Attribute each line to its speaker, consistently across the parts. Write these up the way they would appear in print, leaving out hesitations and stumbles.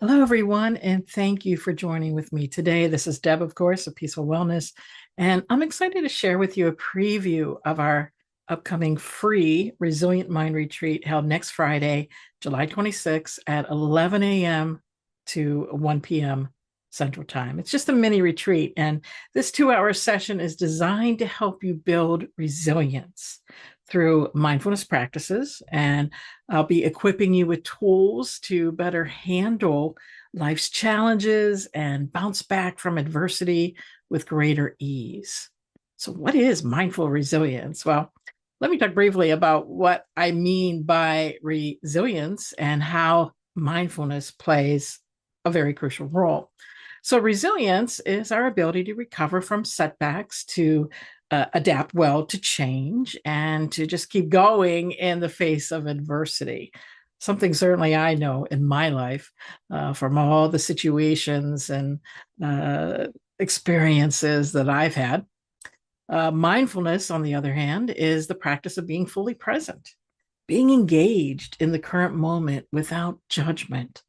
Speaker 1: Hello, everyone, and thank you for joining with me today. This is Deb, of course, of Peaceful Wellness, and I'm excited to share with you a preview of our upcoming free Resilient Mind Retreat held next Friday, July 26th at 11 a.m. to 1 p.m. Central Time. It's just a mini retreat, and this 2-hour session is designed to help you build resilience through mindfulness practices, and I'll be equipping you with tools to better handle life's challenges and bounce back from adversity with greater ease. So, what is mindful resilience? Well, let me talk briefly about what I mean by resilience and how mindfulness plays a very crucial role. So, resilience is our ability to recover from setbacks, to adapt well to change, and to just keep going in the face of adversity. Something certainly I know in my life from all the situations and uh, experiences that I've had. Mindfulness, on the other hand, is the practice of being fully present, being engaged in the current moment without judgment.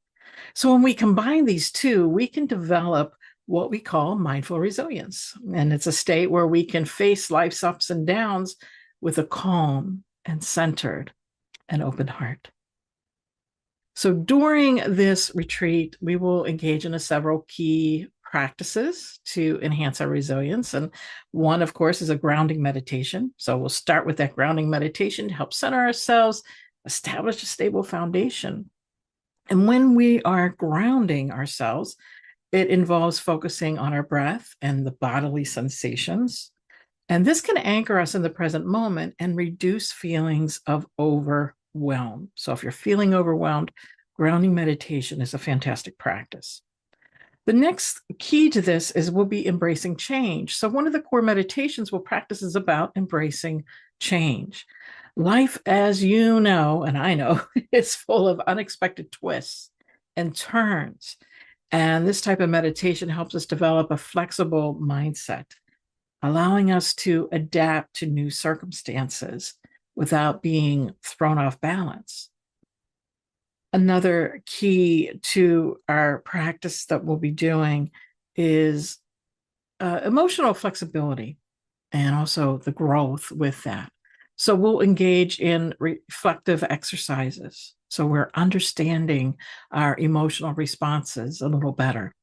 Speaker 1: So when we combine these two, we can develop what we call mindful resilience. And it's a state where we can face life's ups and downs with a calm and centered and open heart. So during this retreat, we will engage in several key practices to enhance our resilience. And one, of course, is a grounding meditation. So we'll start with that grounding meditation to help center ourselves, establish a stable foundation. And when we are grounding ourselves, it involves focusing on our breath and the bodily sensations. And this can anchor us in the present moment and reduce feelings of overwhelm. So if you're feeling overwhelmed, grounding meditation is a fantastic practice. The next key to this is we'll be embracing change. So one of the core meditations we'll practice is about embracing change. Life, as you know, and I know, is full of unexpected twists and turns. And this type of meditation helps us develop a flexible mindset, allowing us to adapt to new circumstances without being thrown off balance. Another key to our practice that we'll be doing is emotional flexibility and also the growth with that. So we'll engage in reflective exercises. So we're understanding our emotional responses a little better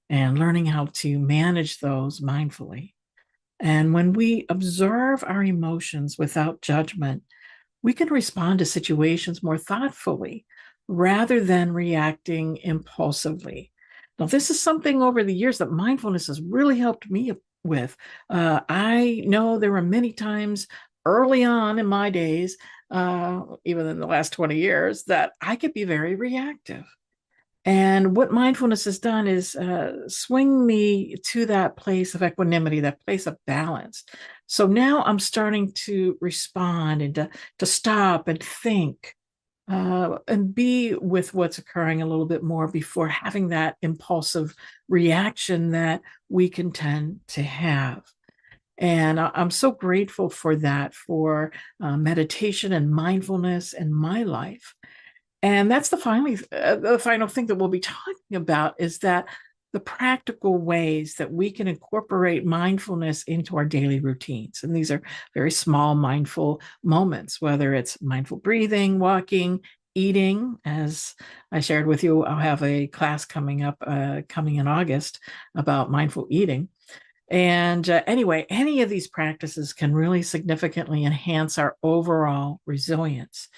Speaker 1: and learning how to manage those mindfully. And when we observe our emotions without judgment, we can respond to situations more thoughtfully rather than reacting impulsively. Now, this is something over the years that mindfulness has really helped me with. I know there were many times early on in my days, even in the last 20 years, that I could be very reactive. And what mindfulness has done is swing me to that place of equanimity, that place of balance. So now I'm starting to respond and to stop and think and be with what's occurring a little bit more before having that impulsive reaction that we can tend to have. And I'm so grateful for that, for meditation and mindfulness in my life. And that's the final thing that we'll be talking about is that the practical ways that we can incorporate mindfulness into our daily routines. And these are very small mindful moments, whether it's mindful breathing, walking, eating. As I shared with you, I'll have a class coming up, coming in August about mindful eating. And anyway, any of these practices can really significantly enhance our overall resilience.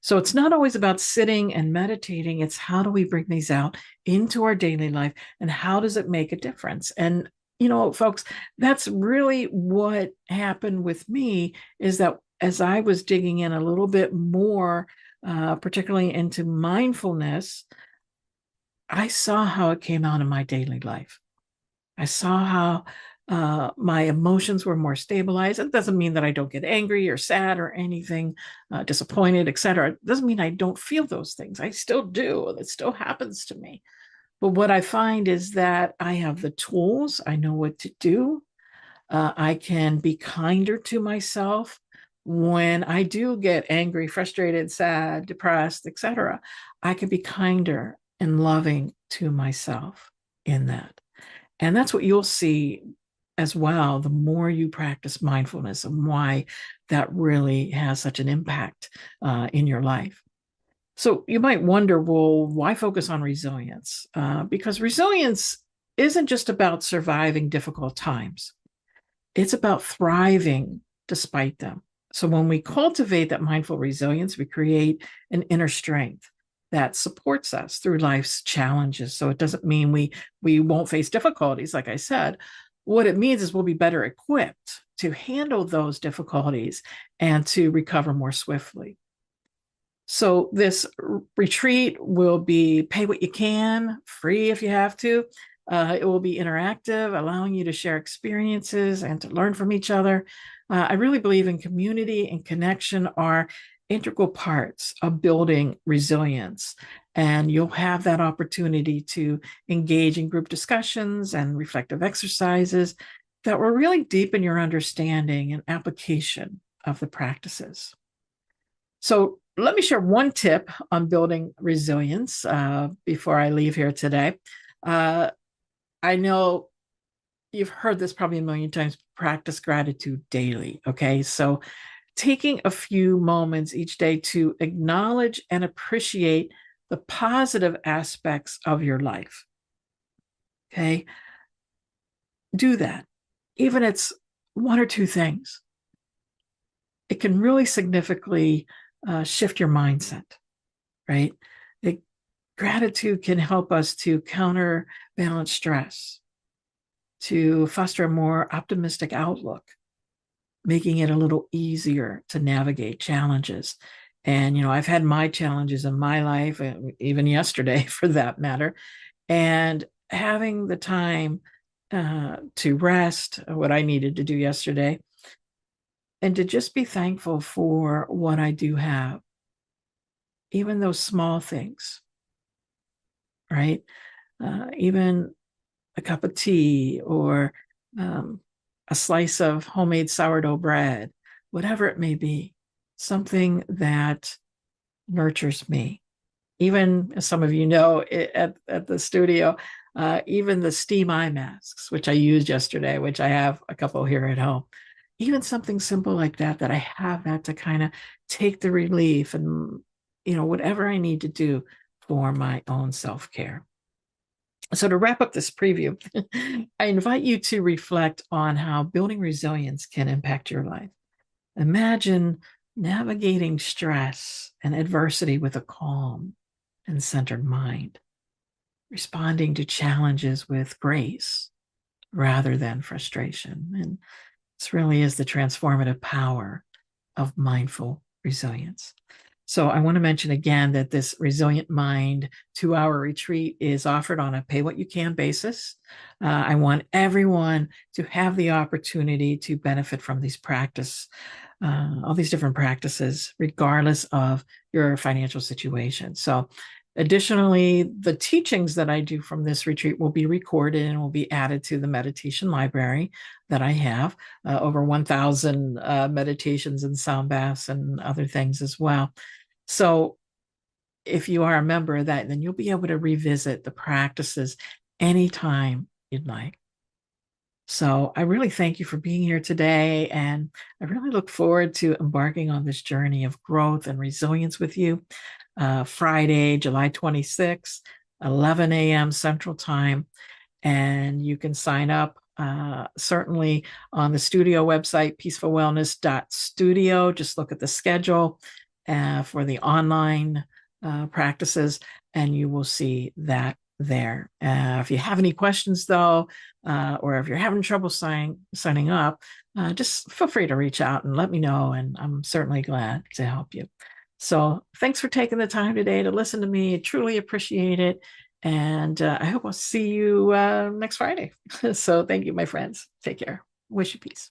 Speaker 1: So it's not always about sitting and meditating. It's how do we bring these out into our daily life and how does it make a difference? And, folks, that's really what happened with me is that as I was digging in a little bit more, particularly into mindfulness, I saw how it came out in my daily life. I saw how my emotions were more stabilized. It doesn't mean that I don't get angry or sad or anything, disappointed, etc. It doesn't mean I don't feel those things. I still do. It still happens to me. But what I find is that I have the tools. I know what to do. I can be kinder to myself when I do get angry, frustrated, sad, depressed, etc. I can be kinder and loving to myself in that. And that's what you'll see as well the more you practice mindfulness, and why that really has such an impact in your life. So you might wonder, well, why focus on resilience? Because resilience isn't just about surviving difficult times, it's about thriving despite them. So when we cultivate that mindful resilience, we create an inner strength that supports us through life's challenges. So it doesn't mean we won't face difficulties, like I said. What it means is we'll be better equipped to handle those difficulties and to recover more swiftly. So this retreat will be pay what you can, free if you have to. It will be interactive, allowing you to share experiences and to learn from each other. I really believe in community and connection are integral parts of building resilience. And you'll have that opportunity to engage in group discussions and reflective exercises that will really deepen your understanding and application of the practices. So let me share one tip on building resilience before I leave here today. I know you've heard this probably a million times, practice gratitude daily. Okay. So taking a few moments each day to acknowledge and appreciate the positive aspects of your life. Okay. Do that. Even if it's one or two things, it can really significantly shift your mindset, right? Gratitude can help us to counterbalance stress, to foster a more optimistic outlook, making it a little easier to navigate challenges. And, I've had my challenges in my life, even yesterday for that matter, and having the time to rest, what I needed to do yesterday, and to just be thankful for what I do have, even those small things, right? Even a cup of tea or a slice of homemade sourdough bread, whatever it may be, something that nurtures me. Even, as some of you know, at the studio, even the steam eye masks, which I used yesterday, which I have a couple here at home, even something simple like that, that I have that to kind of take the relief and, whatever I need to do for my own self-care. So to wrap up this preview, I invite you to reflect on how building resilience can impact your life. Imagine navigating stress and adversity with a calm and centered mind, responding to challenges with grace rather than frustration. And this really is the transformative power of mindful resilience. So I want to mention again that this Resilient Mind 2-hour retreat is offered on a pay what you can basis. I want everyone to have the opportunity to benefit from these all these different practices, regardless of your financial situation. So additionally, the teachings that I do from this retreat will be recorded and will be added to the meditation library that I have, over 1,000 meditations and sound baths and other things as well. So if you are a member of that, then you'll be able to revisit the practices anytime you'd like. So I really thank you for being here today. And I really look forward to embarking on this journey of growth and resilience with you. Friday, July 26th, 11 a.m. Central Time. And you can sign up certainly on the studio website, peacefulwellness.studio. Just look at the schedule for the online practices, and you will see that there. If you have any questions, though, or if you're having trouble signing up, just feel free to reach out and let me know, and I'm certainly glad to help you. So thanks for taking the time today to listen to me. I truly appreciate it. And I hope I'll see you next Friday. So thank you, my friends. Take care. Wish you peace.